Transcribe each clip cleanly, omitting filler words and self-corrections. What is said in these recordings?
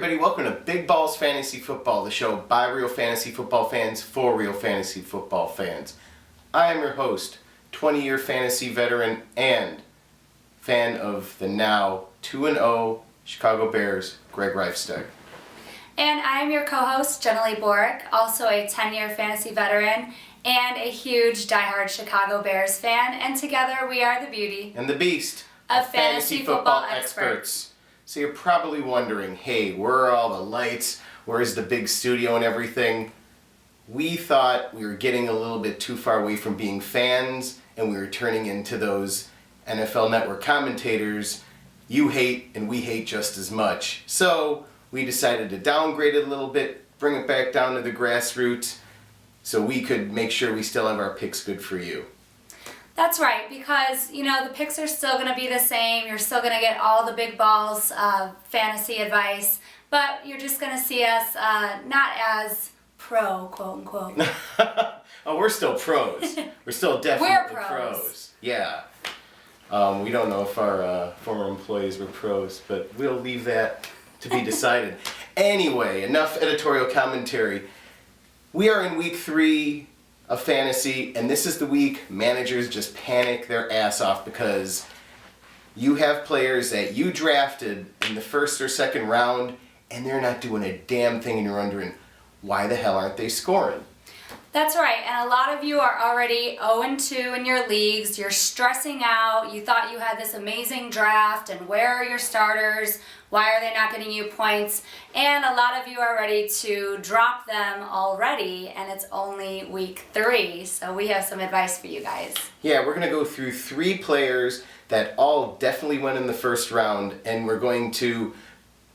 everybody. Welcome to Big Balls Fantasy Football, the show by real fantasy football fans for real fantasy football fans. I am your host, 20-year fantasy veteran and fan of the now 2-0 Chicago Bears, Greg Reifsteck. And I am your co-host, Jenilee Borek, also a 10-year fantasy veteran and a huge diehard Chicago Bears fan. And together we are the beauty And the beast of fantasy football experts. So you're probably wondering, hey, where are all the lights? Where's the big studio and everything? We thought we were getting a little bit too far away from being fans, and we were turning into those NFL Network commentators you hate and we hate just as much. So we decided to downgrade it a little bit, bring it back down to the grassroots, so we could make sure we still have our picks good for you. That's right, because, you know, the picks are still going to be the same. You're still going to get all the big balls fantasy advice, but you're just going to see us not as pro, quote unquote. Oh, we're still pros. We're still definitely pros. Yeah. We don't know if our former employees were pros, but we'll leave that to be decided. Anyway, enough editorial commentary. We are in week 3 of fantasy, and this is the week managers just panic their ass off because you have players that you drafted in the first or second round and they're not doing a damn thing, and you're wondering, why the hell aren't they scoring? That's right, and a lot of you are already 0-2 in your leagues. You're stressing out. You thought you had this amazing draft, and where are your starters? Why are they not getting you points? And a lot of you are ready to drop them already, and it's only week 3, so we have some advice for you guys. Yeah, we're going to go through 3 players that all definitely went in the first round, and we're going to,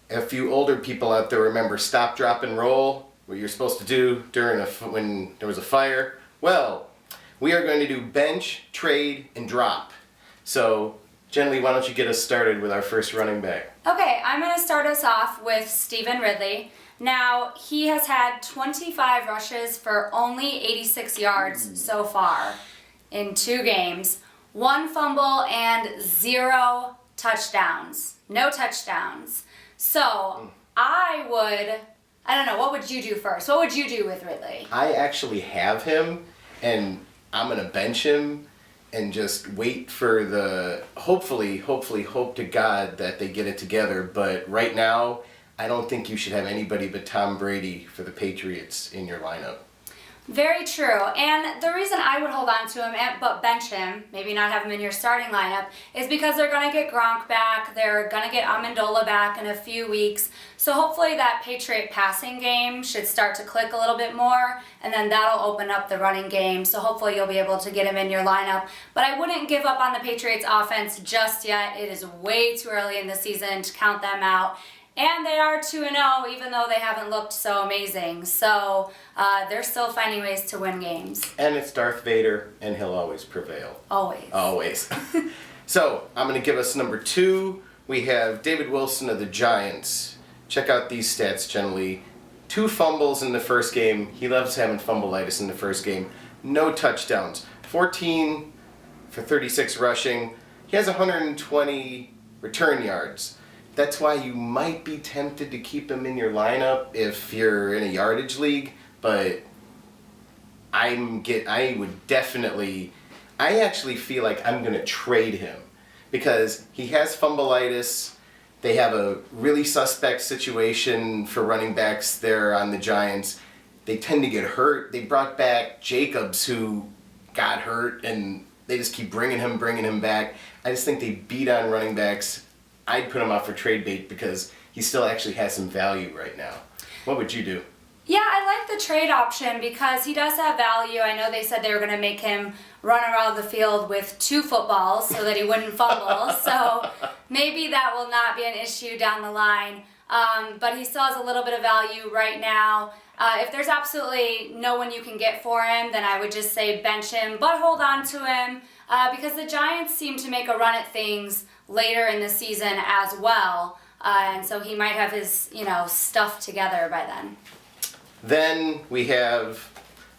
a few older people out there remember stop, drop, and roll, what you're supposed to do during when there was a fire. Well, we are going to do bench, trade, and drop. So, Jenilee, why don't you get us started with our first running back? Okay, I'm going to start us off with Stevan Ridley. Now, he has had 25 rushes for only 86 yards so far in 2 games, 1 fumble and 0 touchdowns. No touchdowns. So, I don't know, what would you do first? What would you do with Ridley? I actually have him, and I'm going to bench him and just wait for the, hopefully hope to God that they get it together. But right now, I don't think you should have anybody but Tom Brady for the Patriots in your lineup. Very true. And the reason I would hold on to him, but bench him, maybe not have him in your starting lineup, is because they're going to get Gronk back. They're going to get Amendola back in a few weeks. So hopefully that Patriot passing game should start to click a little bit more, and then that'll open up the running game. So hopefully you'll be able to get him in your lineup. But I wouldn't give up on the Patriots offense just yet. It is way too early in the season to count them out. And they are 2-0, even though they haven't looked so amazing. So they're still finding ways to win games. And it's Darth Vader, and he'll always prevail. Always. Always. So, I'm going to give us number 2. We have David Wilson of the Giants. Check out these stats, Jenilee. 2 fumbles in the first game. He loves having fumbleitis in the first game. No touchdowns. 14 for 36 rushing. He has 120 return yards. That's why you might be tempted to keep him in your lineup if you're in a yardage league, but I actually feel like I'm going to trade him because he has fumbleitis. They have a really suspect situation for running backs there on the Giants. They tend to get hurt. They brought back Jacobs, who got hurt, and they just keep bringing him back. I just think they beat on running backs. I'd put him out for trade bait because he still actually has some value right now. What would you do? Yeah, I like the trade option because he does have value. I know they said they were going to make him run around the field with 2 footballs so that he wouldn't fumble. So maybe that will not be an issue down the line. But he still has a little bit of value right now. If there's absolutely no one you can get for him, then I would just say bench him, but hold on to him because the Giants seem to make a run at things later in the season as well. And so he might have his, stuff together by then. Then we have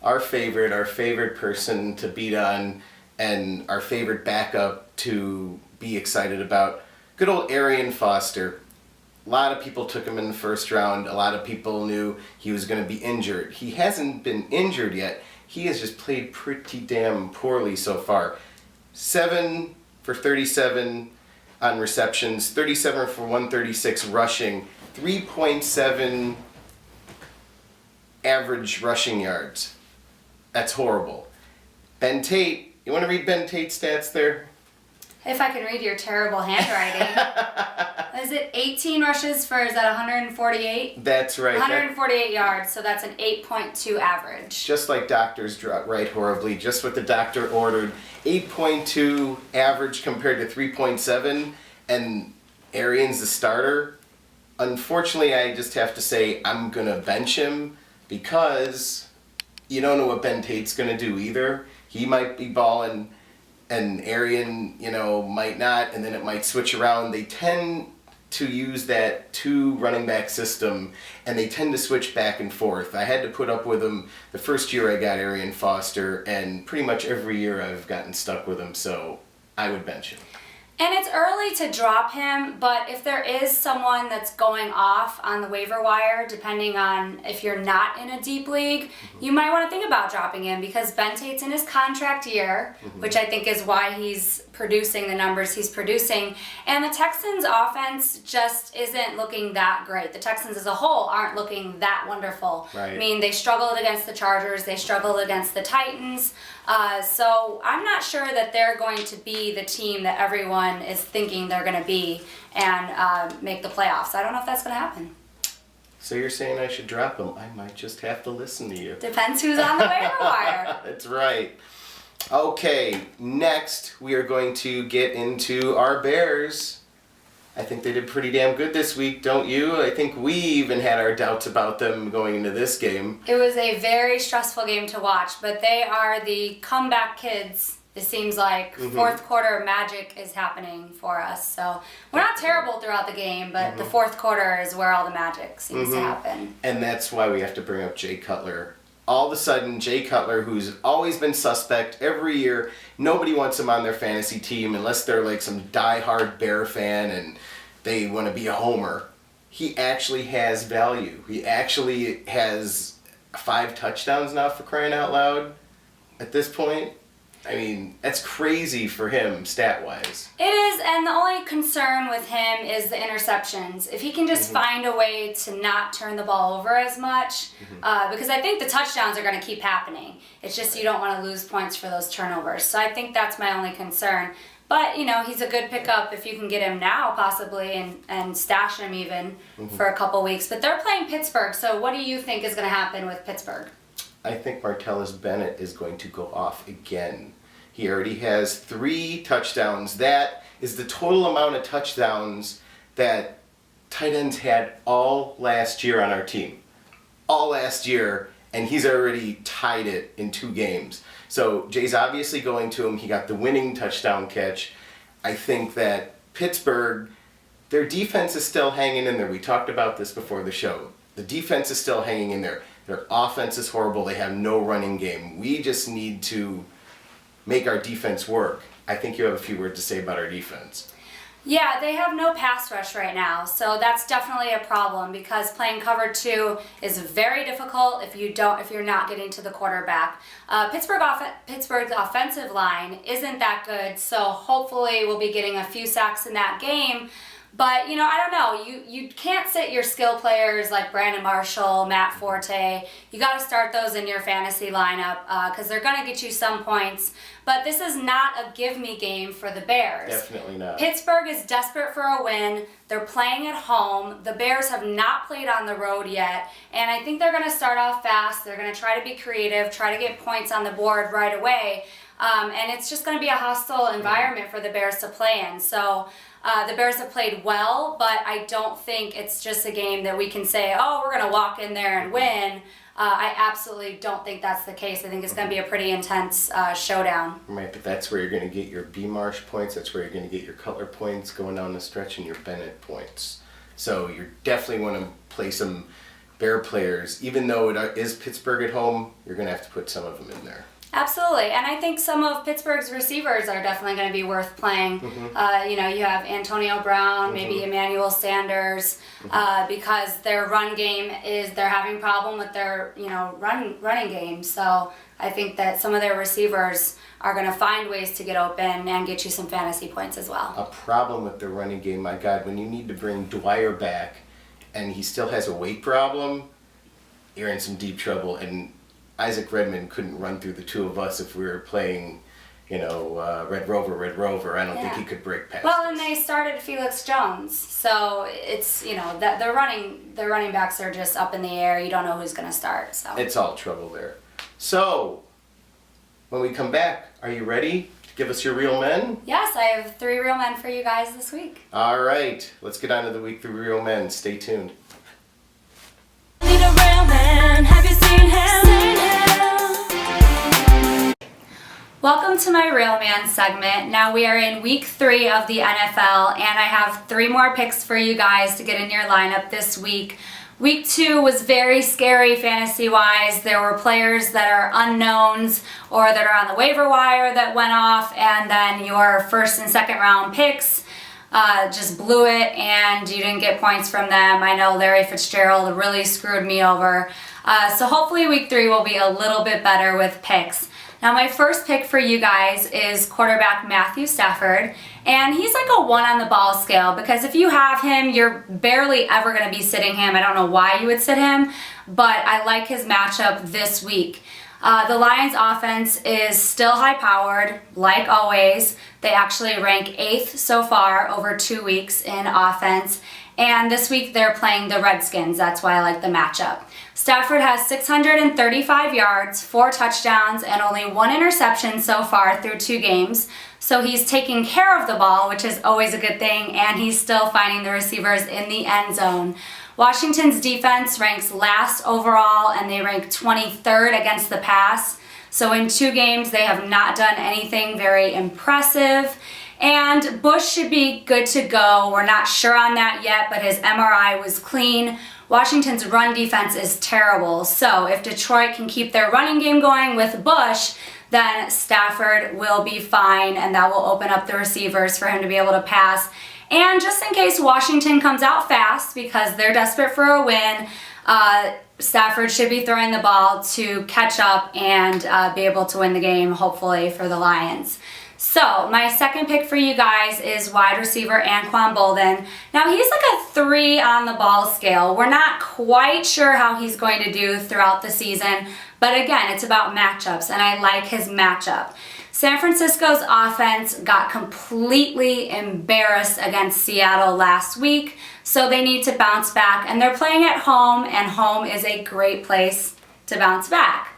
our favorite person to beat on and our favorite backup to be excited about. Good old Arian Foster. A lot of people took him in the first round. A lot of people knew he was going to be injured. He hasn't been injured yet. He has just played pretty damn poorly so far. 7 for 37 on receptions, 37 for 136 rushing, 3.7 average rushing yards. That's horrible. Ben Tate, you want to read Ben Tate's stats there? If I can read your terrible handwriting. Is it 18 rushes for, is that 148? That's right. 148 yards, so that's an 8.2 average. Just like doctors write horribly, just what the doctor ordered. 8.2 average compared to 3.7, and Arian's the starter. Unfortunately, I just have to say I'm going to bench him because you don't know what Ben Tate's going to do either. He might be balling and Arian, might not, and then it might switch around. They tend to use that 2 running back system, and they tend to switch back and forth. I had to put up with him the first year I got Arian Foster, and pretty much every year I've gotten stuck with him, so I would bench him. And it's early to drop him, but if there is someone that's going off on the waiver wire, depending on if you're not in a deep league, you might want to think about dropping him because Ben Tate's in his contract year, which I think is why he's producing the numbers he's producing. And the Texans offense just isn't looking that great. The Texans as a whole aren't looking that wonderful. Right. I mean, they struggled against the Chargers, they struggled against the Titans. So I'm not sure that they're going to be the team that everyone is thinking they're going to be and make the playoffs. I don't know if that's going to happen. So you're saying I should drop him? I might just have to listen to you. Depends who's on the waiver wire. That's right. Okay, next we are going to get into our Bears. I think they did pretty damn good this week, don't you? I think we even had our doubts about them going into this game. It was a very stressful game to watch, but they are the comeback kids. It seems like fourth quarter magic is happening for us. So we're not terrible throughout the game, but the fourth quarter is where all the magic seems to happen. And that's why we have to bring up Jay Cutler. All of a sudden, Jay Cutler, who's always been suspect every year, nobody wants him on their fantasy team unless they're like some diehard Bear fan and they want to be a homer. He actually has value. He actually has 5 touchdowns now, for crying out loud, at this point. I mean, that's crazy for him, stat-wise. It is, and the only concern with him is the interceptions. If he can just find a way to not turn the ball over as much, because I think the touchdowns are going to keep happening. It's just you don't want to lose points for those turnovers. So I think that's my only concern. But, he's a good pickup if you can get him now, possibly, and stash him even for a couple weeks. But they're playing Pittsburgh, so what do you think is going to happen with Pittsburgh? I think Martellus Bennett is going to go off again. He already has 3 touchdowns. That is the total amount of touchdowns that tight ends had all last year on our team. All last year, and he's already tied it in 2 games. So Jay's obviously going to him. He got the winning touchdown catch. I think that Pittsburgh, their defense is still hanging in there. We talked about this before the show. The defense is still hanging in there. Their offense is horrible. They have no running game. We just need to make our defense work. I think you have a few words to say about our defense. Yeah, they have no pass rush right now, so that's definitely a problem because playing cover 2 is very difficult if you're not getting to the quarterback. Pittsburgh's offensive line isn't that good, so hopefully we'll be getting a few sacks in that game. But, I don't know. You can't sit your skill players like Brandon Marshall, Matt Forte. You got to start those in your fantasy lineup because they're going to get you some points. But this is not a give-me game for the Bears. Definitely not. Pittsburgh is desperate for a win. They're playing at home. The Bears have not played on the road yet. And I think they're going to start off fast. They're going to try to be creative, try to get points on the board right away. And it's just going to be a hostile environment for the Bears to play in. So the Bears have played well, but I don't think it's just a game that we can say, oh, we're going to walk in there and win. I absolutely don't think that's the case. I think it's going to be a pretty intense showdown. Right, but that's where you're going to get your B. Marsh points. That's where you're going to get your Cutler points going down the stretch and your Bennett points. So you definitely want to play some Bear players. Even though it is Pittsburgh at home, you're going to have to put some of them in there. Absolutely, and I think some of Pittsburgh's receivers are definitely going to be worth playing. You know, you have Antonio Brown, maybe Emmanuel Sanders, because their run game they're having problem with their, you know, running game. So I think that some of their receivers are going to find ways to get open and get you some fantasy points as well. A problem with the running game, my God, when you need to bring Dwyer back and he still has a weight problem, you're in some deep trouble. And Isaac Redmond couldn't run through the two of us if we were playing, you know, Red Rover. I don't think he could break past us. And they started Felix Jones, so it's, you know, that their running backs are just up in the air. You don't know who's going to start. So it's all trouble there. So when we come back, are you ready to give us your real men? Yes, I have 3 real men for you guys this week. All right, let's get on to the week 3 real men. Stay tuned. Need a real man. Have you seen him? Welcome to my Real Man segment. Now we are in week 3 of the NFL, and I have 3 more picks for you guys to get in your lineup this week. Week 2 was very scary fantasy-wise. There were players that are unknowns or that are on the waiver wire that went off, and then your first and second round picks just blew it and you didn't get points from them. I know Larry Fitzgerald really screwed me over. So hopefully week 3 will be a little bit better with picks. Now my first pick for you guys is quarterback Matthew Stafford, and he's like a 1 on the ball scale because if you have him, you're barely ever going to be sitting him. I don't know why you would sit him, but I like his matchup this week. The Lions offense is still high powered, like always. They actually rank 8th so far over 2 weeks in offense. And this week they're playing the Redskins. That's why I like the matchup. Stafford has 635 yards, 4 touchdowns, and only 1 interception so far through 2 games. So he's taking care of the ball, which is always a good thing, and he's still finding the receivers in the end zone. Washington's defense ranks last overall, and they rank 23rd against the pass. So in 2 games, they have not done anything very impressive. And Bush should be good to go. We're not sure on that yet, but his MRI was clean. Washington's run defense is terrible. So if Detroit can keep their running game going with Bush, then Stafford will be fine, and that will open up the receivers for him to be able to pass. And just in case Washington comes out fast because they're desperate for a win, Stafford should be throwing the ball to catch up and be able to win the game, hopefully, for the Lions. So my second pick for you guys is wide receiver Anquan Boldin. Now he's like a 3 on the ball scale. We're not quite sure how he's going to do throughout the season, but again, it's about matchups, and I like his matchup. San Francisco's offense got completely embarrassed against Seattle last week, so they need to bounce back, and they're playing at home, and home is a great place to bounce back.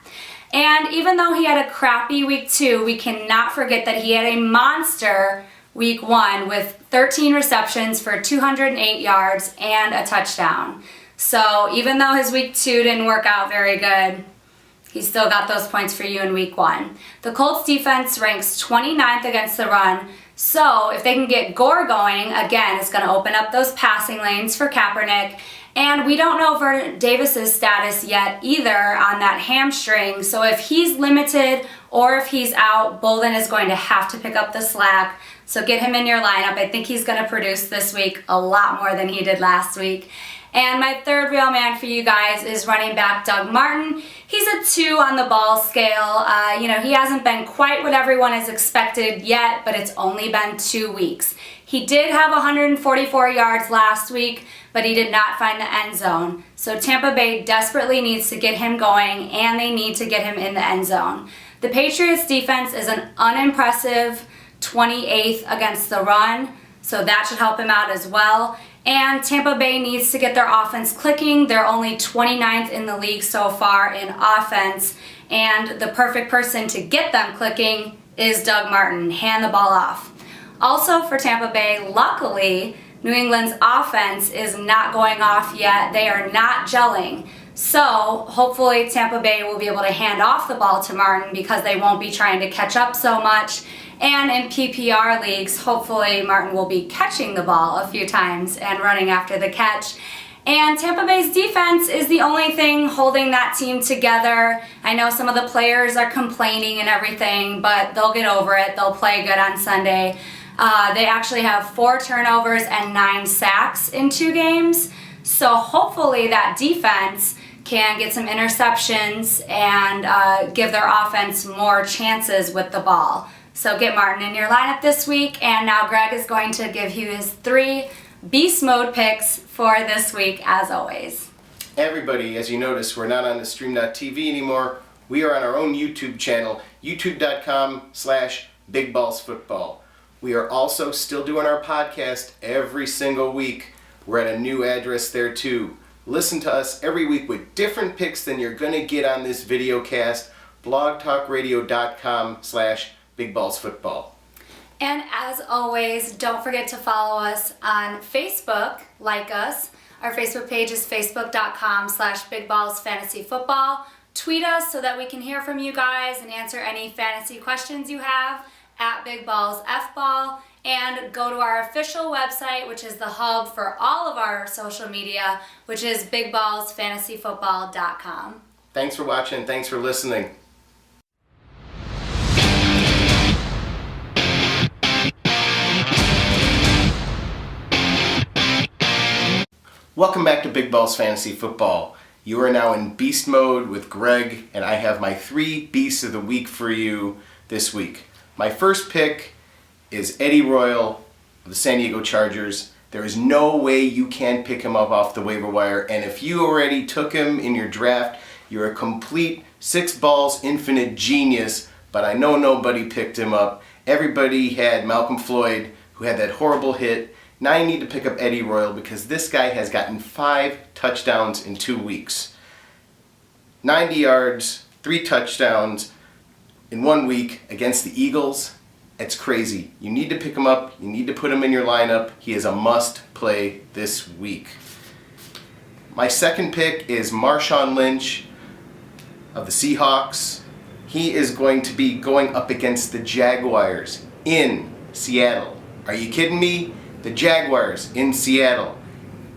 And even though he had a crappy week 2, we cannot forget that he had a monster week 1 with 13 receptions for 208 yards and a touchdown. So even though his week 2 didn't work out very good, he still got those points for you in week 1. The Colts defense ranks 29th against the run, so if they can get Gore going, again, it's going to open up those passing lanes for Kaepernick. And we don't know Vernon Davis's status yet either on that hamstring, so if he's limited or if he's out, Boldin is going to have to pick up the slack. So get him in your lineup. I think he's going to produce this week a lot more than he did last week. And my third real man for you guys is running back Doug Martin. He's a 2 on the ball scale. He hasn't been quite what everyone has expected yet, but it's only been 2 weeks. He did have 144 yards last week, but he did not find the end zone. So Tampa Bay desperately needs to get him going, and they need to get him in the end zone. The Patriots defense is an unimpressive 28th against the run, so that should help him out as well. And Tampa Bay needs to get their offense clicking. They're only 29th in the league so far in offense, and the perfect person to get them clicking is Doug Martin. Hand the ball off. Also for Tampa Bay, luckily, New England's offense is not going off yet. They are not gelling. So hopefully Tampa Bay will be able to hand off the ball to Martin because they won't be trying to catch up so much. And in PPR leagues, hopefully Martin will be catching the ball a few times and running after the catch. And Tampa Bay's defense is the only thing holding that team together. I know some of the players are complaining and everything, but they'll get over it. They'll play good on Sunday. They actually have 4 turnovers and 9 sacks in 2 games. So hopefully that defense can get some interceptions and give their offense more chances with the ball. So get Martin in your lineup this week. And now Greg is going to give you his 3 beast mode picks for this week, as always. Everybody, as you notice, we're not on the stream.tv anymore. We are on our own YouTube channel, youtube.com/bigballsfootball. We are also still doing our podcast every single week. We're at a new address there too. Listen to us every week with different picks than you're going to get on this video cast. blogtalkradio.com/bigballsfootball. And as always, don't forget to follow us on Facebook, like us. Our Facebook page is facebook.com/bigballsfantasyfootball. Tweet us so that we can hear from you guys and answer any fantasy questions you have at bigballsfball. And go to our official website, which is the hub for all of our social media, which is bigballsfantasyfootball.com. Thanks for watching. Thanks for listening. Welcome back to Big Balls Fantasy Football. You are now in beast mode with Greg, and I have my 3 beasts of the week for you this week. My first pick is Eddie Royal of the San Diego Chargers. There is no way you can pick him up off the waiver wire, and if you already took him in your draft, you're a complete 6 balls infinite genius, but I know nobody picked him up. Everybody had Malcolm Floyd, who had that horrible hit. Now you need to pick up Eddie Royal because this guy has gotten 5 touchdowns in 2 weeks. 90 yards, 3 touchdowns in 1 week against the Eagles. It's crazy. You need to pick him up. You need to put him in your lineup. He is a must play this week. My second pick is Marshawn Lynch of the Seahawks. He is going to be going up against the Jaguars in Seattle. Are you kidding me? The Jaguars in Seattle.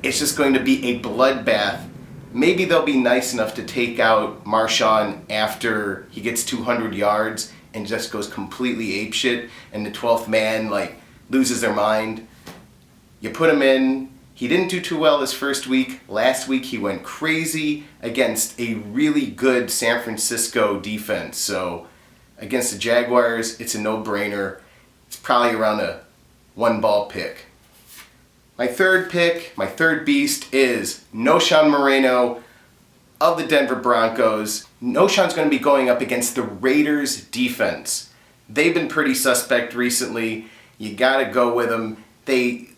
It's just going to be a bloodbath. Maybe they'll be nice enough to take out Marshawn after he gets 200 yards and just goes completely apeshit and the 12th man loses their mind. You put him in. He didn't do too well this first week. Last week he went crazy against a really good San Francisco defense. So against the Jaguars, it's a no-brainer. It's probably around a 1-ball pick. My third pick, my third beast, is KNOWSHON MORENO of the Denver Broncos. KNOWSHON's going to be going up against the Raiders defense. They've been pretty suspect recently. You got to go with them. They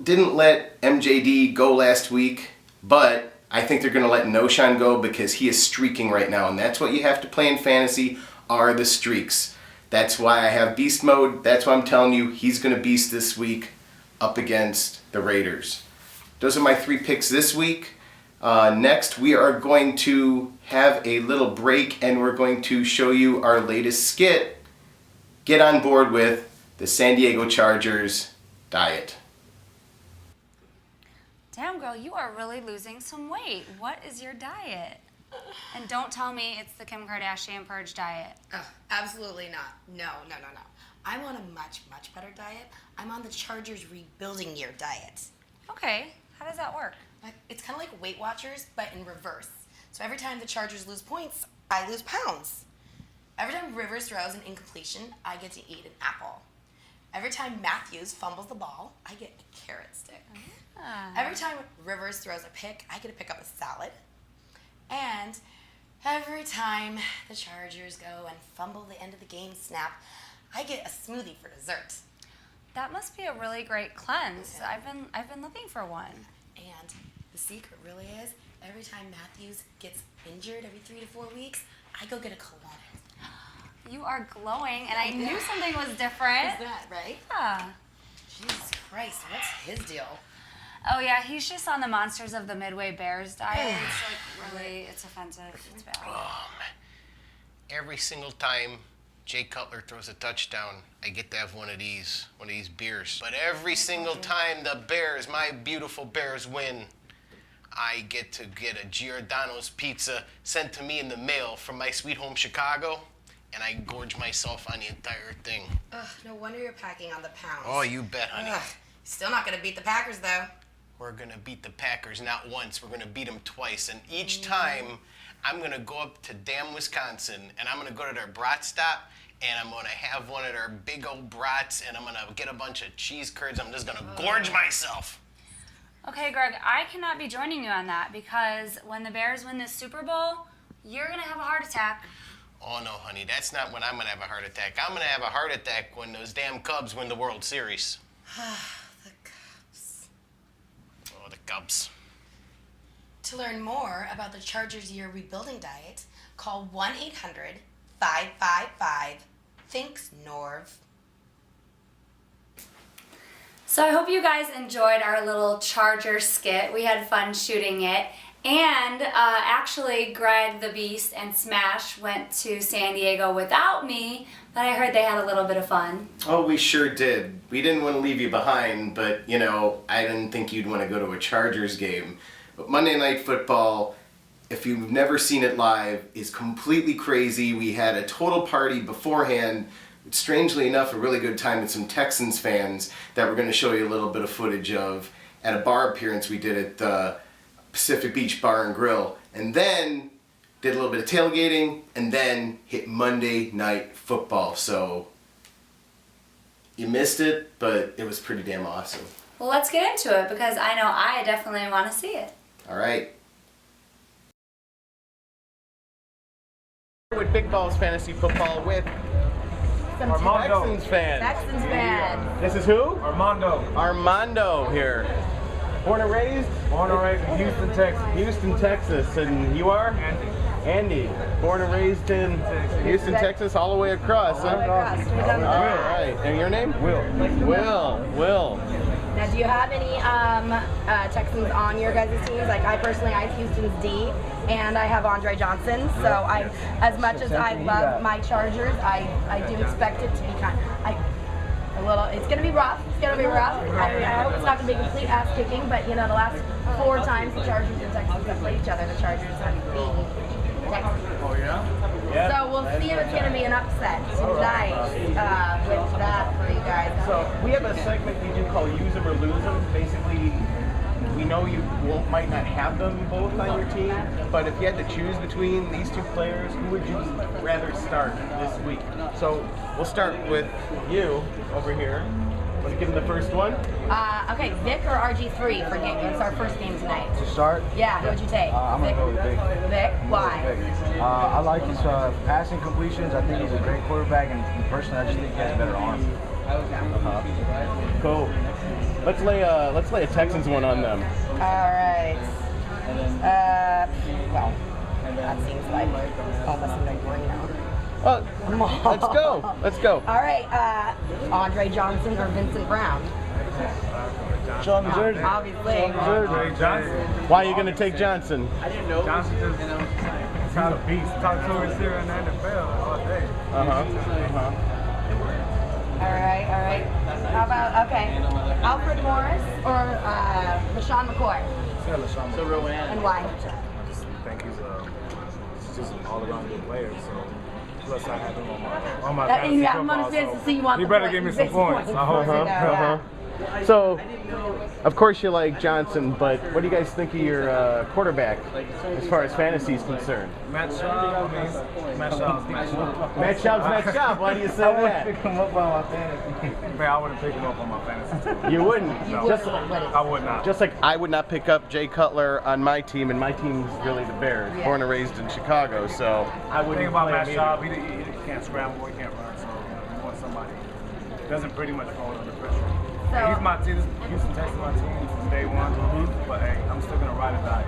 didn't let MJD go last week, but I think they're going to let KNOWSHON go because he is streaking right now, and that's what you have to play in fantasy are the streaks. That's why I have beast mode. That's why I'm telling you he's going to beast this week up against the Raiders. Those are my 3 picks this week. Next, we are going to have a little break and we're going to show you our latest skit. Get on board with the San Diego Chargers diet. Damn, girl, you are really losing some weight. What is your diet? And don't tell me it's the Kim Kardashian purge diet. Oh, absolutely not. No. I'm on a much, much better diet. I'm on the Chargers rebuilding year diet. Okay, how does that work? It's kind of like Weight Watchers, but in reverse. So every time the Chargers lose points, I lose pounds. Every time Rivers throws an incompletion, I get to eat an apple. Every time Matthews fumbles the ball, I get a carrot stick. Every time Rivers throws a pick, I get to pick up a salad. And every time the Chargers go and fumble the end of the game snap, I get a smoothie for dessert. That must be a really great cleanse. I've been looking for one. And the secret really is, every time Matthews gets injured every 3 to 4 weeks, I go get a cologne. You are glowing, and I knew something was different. Is that right? Yeah. Jesus Christ, what's his deal? Oh yeah, he's just on the Monsters of the Midway Bears diet. It's really, it's offensive. It's bad. Every single time Jay Cutler throws a touchdown, I get to have one of these beers. But every single time the Bears, my beautiful Bears, win, I get to get a Giordano's pizza sent to me in the mail from my sweet home Chicago, and I gorge myself on the entire thing. Ugh, no wonder you're packing on the pounds. Oh, you bet, honey. Ugh, still not gonna beat the Packers, though. We're gonna beat the Packers not once, we're gonna beat them twice, and each time I'm gonna go up to damn Wisconsin, and I'm gonna go to their brat stop, and I'm gonna have one of their big old brats, and I'm gonna get a bunch of cheese curds. I'm just gonna gorge myself. Okay, Greg, I cannot be joining you on that because when the Bears win this Super Bowl, you're going to have a heart attack. Oh, no, honey, that's not when I'm going to have a heart attack. I'm going to have a heart attack when those damn Cubs win the World Series. The Cubs. Oh, the Cubs. To learn more about the Chargers' year rebuilding diet, call 1-800-555-THINKS-NORV. So I hope you guys enjoyed our little Charger skit. We had fun shooting it. And actually, Greg the Beast and Smash went to San Diego without me, but I heard they had a little bit of fun. Oh, we sure did. We didn't want to leave you behind, but, you know, I didn't think you'd want to go to a Chargers game. But Monday Night Football, if you've never seen it live, is completely crazy. We had a total party beforehand. Strangely enough, a really good time with some Texans fans that we're going to show you a little bit of footage of at a bar appearance we did at the Pacific Beach Bar and Grill. And then did a little bit of tailgating, and then hit Monday Night Football. So you missed it, but it was pretty damn awesome. Well, let's get into it because I know I definitely want to see it. All right. With Big Balls Fantasy Football with Armando. Texans fan. Texans fan. This is who? Armando. Armando here. Born and raised? Born and raised in Houston, Texas. Houston, Texas. And you are? Andy. Andy. Born and raised in Houston, Texas, all the way across, huh? All right. And your name? Will. Will. Now, do you have any Texans on your guys' teams? Like, I personally, I have Houston's D, and I have Andre Johnson. So, I, as much as I love my Chargers, I do expect it to be it's going to be rough. It's going to be rough. I hope it's not going to be complete ass kicking, but, you know, the last 4 times the Chargers and Texans have played each other, the Chargers have beaten the Texans. Oh, yeah? So, we'll see if it's going to be an upset tonight with that for you guys. So we have a segment we do call Use 'em or Lose 'em. Basically, we know you might not have them both on your team, but if you had to choose between these two players, who would you rather start this week? So we'll start with you over here. Want to give him the first one? Okay, Vic or RG3 for game? It's our first game tonight. To start? Yeah, who would you take? I'm going to go with Vic. Vic? Why? Vic. I like his passing completions. I think he's a great quarterback, and personally, I just think he has a better arm. Cool. Let's lay a Texans one on them. All right. Well, that seems like almost a no-brainer. Well, let's go. All right, Andre Johnson or Vincent Brown? Sean Missouri. Obviously. Andre Johnson. Why are you going to take Johnson? Johnson just, he's a beast. Top 2 receiver in the NFL all day. All right. How about, Alfred Morris or LaShawn McCoy? Yeah, LaShawn McCoy. And why? I just think he's just an all-around good player. So plus I have him on my fantasy I'm football, understand to see you want he the better points. give me some points. I hope. So, of course you like Johnson, but what do you guys think of your quarterback as far as fantasy is concerned? Matt Schaub. Matt Schaub. Matt Schaub. Why do you say I that? wouldn't pick him up on my fantasy. Man, I wouldn't pick him up on my fantasy team. You wouldn't? No. I would not. Just like I would not pick up Jay Cutler on my team, and my team's really the Bears, born and raised in Chicago, so I wouldn't think about play Matt him Schaub. He can't scramble, he can't run, so you want somebody who doesn't pretty much fall under pressure. So, He's my team. Houston Texans my team since day one. But hey, I'm still gonna ride or die.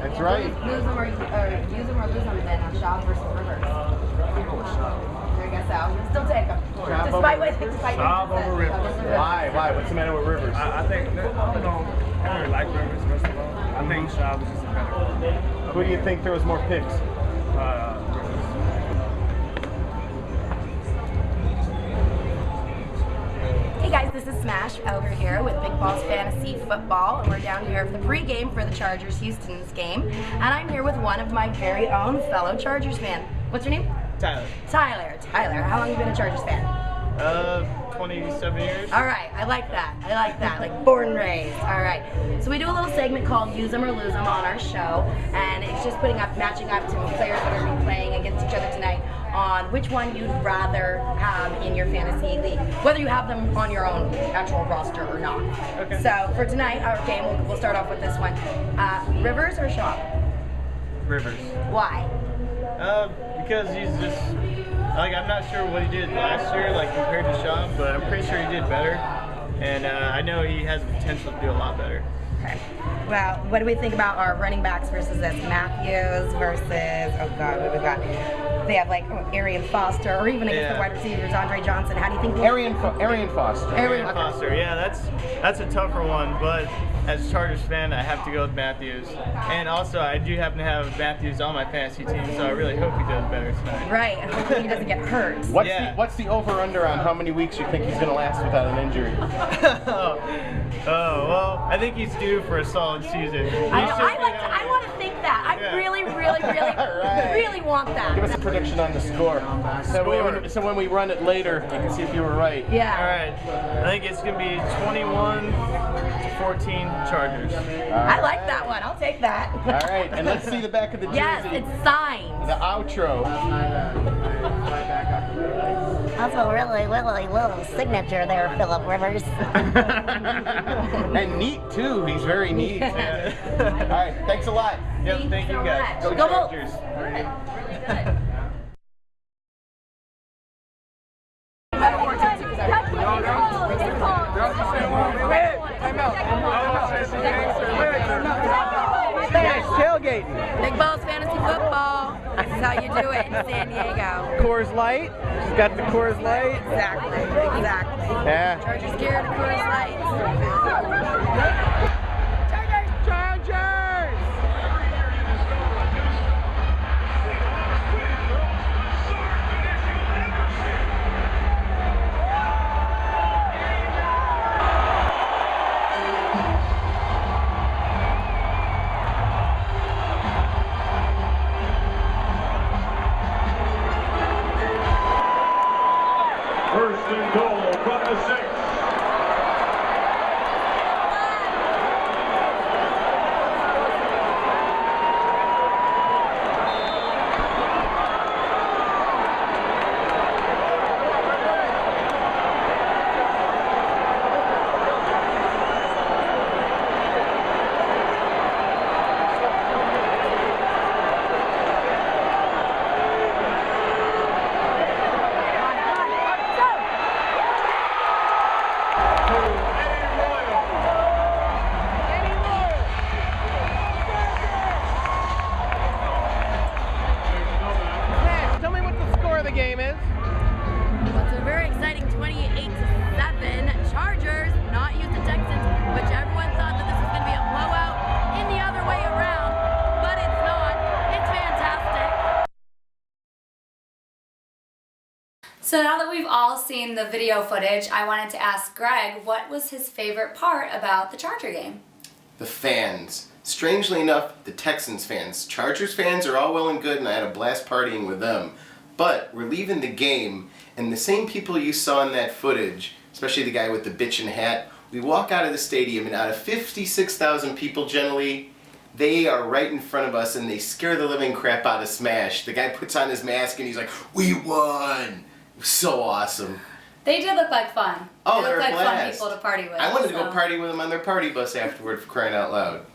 That's right. Use them or lose them then on Schaub versus Rivers. I'm going with Schaub. There you go, Sal. Still take them. Despite what you Schaub over Rivers. Why? What's the matter with Rivers? I think, I don't know, I don't really like Rivers, first of all. I think Schaub is just a better quarterback. Who do you think throws more picks? Hey guys, this is Smash over here with Big Balls Fantasy Football, and we're down here for the pregame for the Chargers-Houston's game, and I'm here with one of my very own fellow Chargers fan. What's your name? Tyler. Tyler, how long have you been a Chargers fan? 27 years. All right, I like that, like born and raised. All right, so we do a little segment called Use 'em or Lose 'em on our show, and it's just matching up to players that are going to be playing against each other tonight on which one you'd rather have in your fantasy league, whether you have them on your own actual roster or not. Okay. So for tonight, our game, we'll start off with this one. Rivers or Shaw? Rivers. Why? Because he's just, like, I'm not sure what he did last year, like, compared to Sean, but I'm pretty sure he did better. And I know he has the potential to do a lot better. Okay. Well, what do we think about our running backs versus this? Matthews versus, oh God, what have we got? They have like Arian Foster, or even against the wide receivers, Andre Johnson. How do you think? Arian Foster. Arian Foster, yeah, that's a tougher one, but as a Chargers fan, I have to go with Matthews. And also, I do happen to have Matthews on my fantasy team, so I really hope he does better tonight. Right, and hopefully he doesn't get hurt. What's the over-under on how many weeks you think he's going to last without an injury? Well, I think he's due for a solid season. I want to think that. I really want that. Give us a prediction on the score. So when we run it later, we can see if you were right. Yeah. All right. I think it's going to be 21-14 Chargers. I like that one. I'll take that. All right, and let's see the back of the jersey. Yes, it's signed. The outro. That's a really little signature there, Phillip Rivers. And neat too. He's very neat. All right, thanks a lot. Yep, thank you guys. Go Go Chargers. Good. Tailgating. Big Balls Fantasy Football. This is how you do it in San Diego. Coors Light. She's got the Coors Light. Exactly. Yeah. Chargers gear to Coors Light. Chargers! First and goal from the 6. Tell me what the score of the game is. It's a very exciting 28-7. Chargers not used to Texans, which everyone thought that this was going to be a blowout in the other way around, but it's not. It's fantastic. So now that we've all seen the video footage, I wanted to ask Greg what was his favorite part about the Charger game? The fans. Strangely enough, the Texans fans. Chargers fans are all well and good, and I had a blast partying with them. But we're leaving the game, and the same people you saw in that footage, especially the guy with the bitchin' hat, we walk out of the stadium, and out of 56,000 people, Jenilee, they are right in front of us, and they scare the living crap out of Smash. The guy puts on his mask, and he's like, "We won!" It was so awesome. They did look like fun. Oh, they they're looked a like fun blast. people to party with. I wanted to go so. party with them on their party bus afterward, for crying out loud.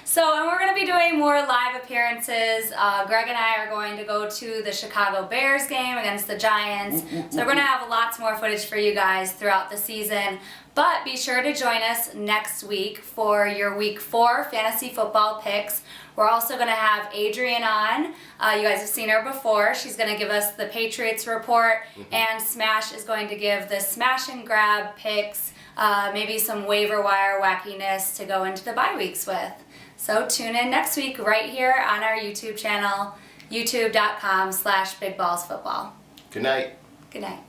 So, and we're going to be doing more live appearances. Greg and I are going to go to the Chicago Bears game against the Giants. So we're going to have lots more footage for you guys throughout the season. But be sure to join us next week for your Week 4 fantasy football picks. We're also going to have Adrian on. You guys have seen her before. She's going to give us the Patriots report. And Smash is going to give the smash and grab picks, maybe some waiver wire wackiness to go into the bye weeks with. So tune in next week right here on our YouTube channel, youtube.com/bigballsfootball. Good night. Good night.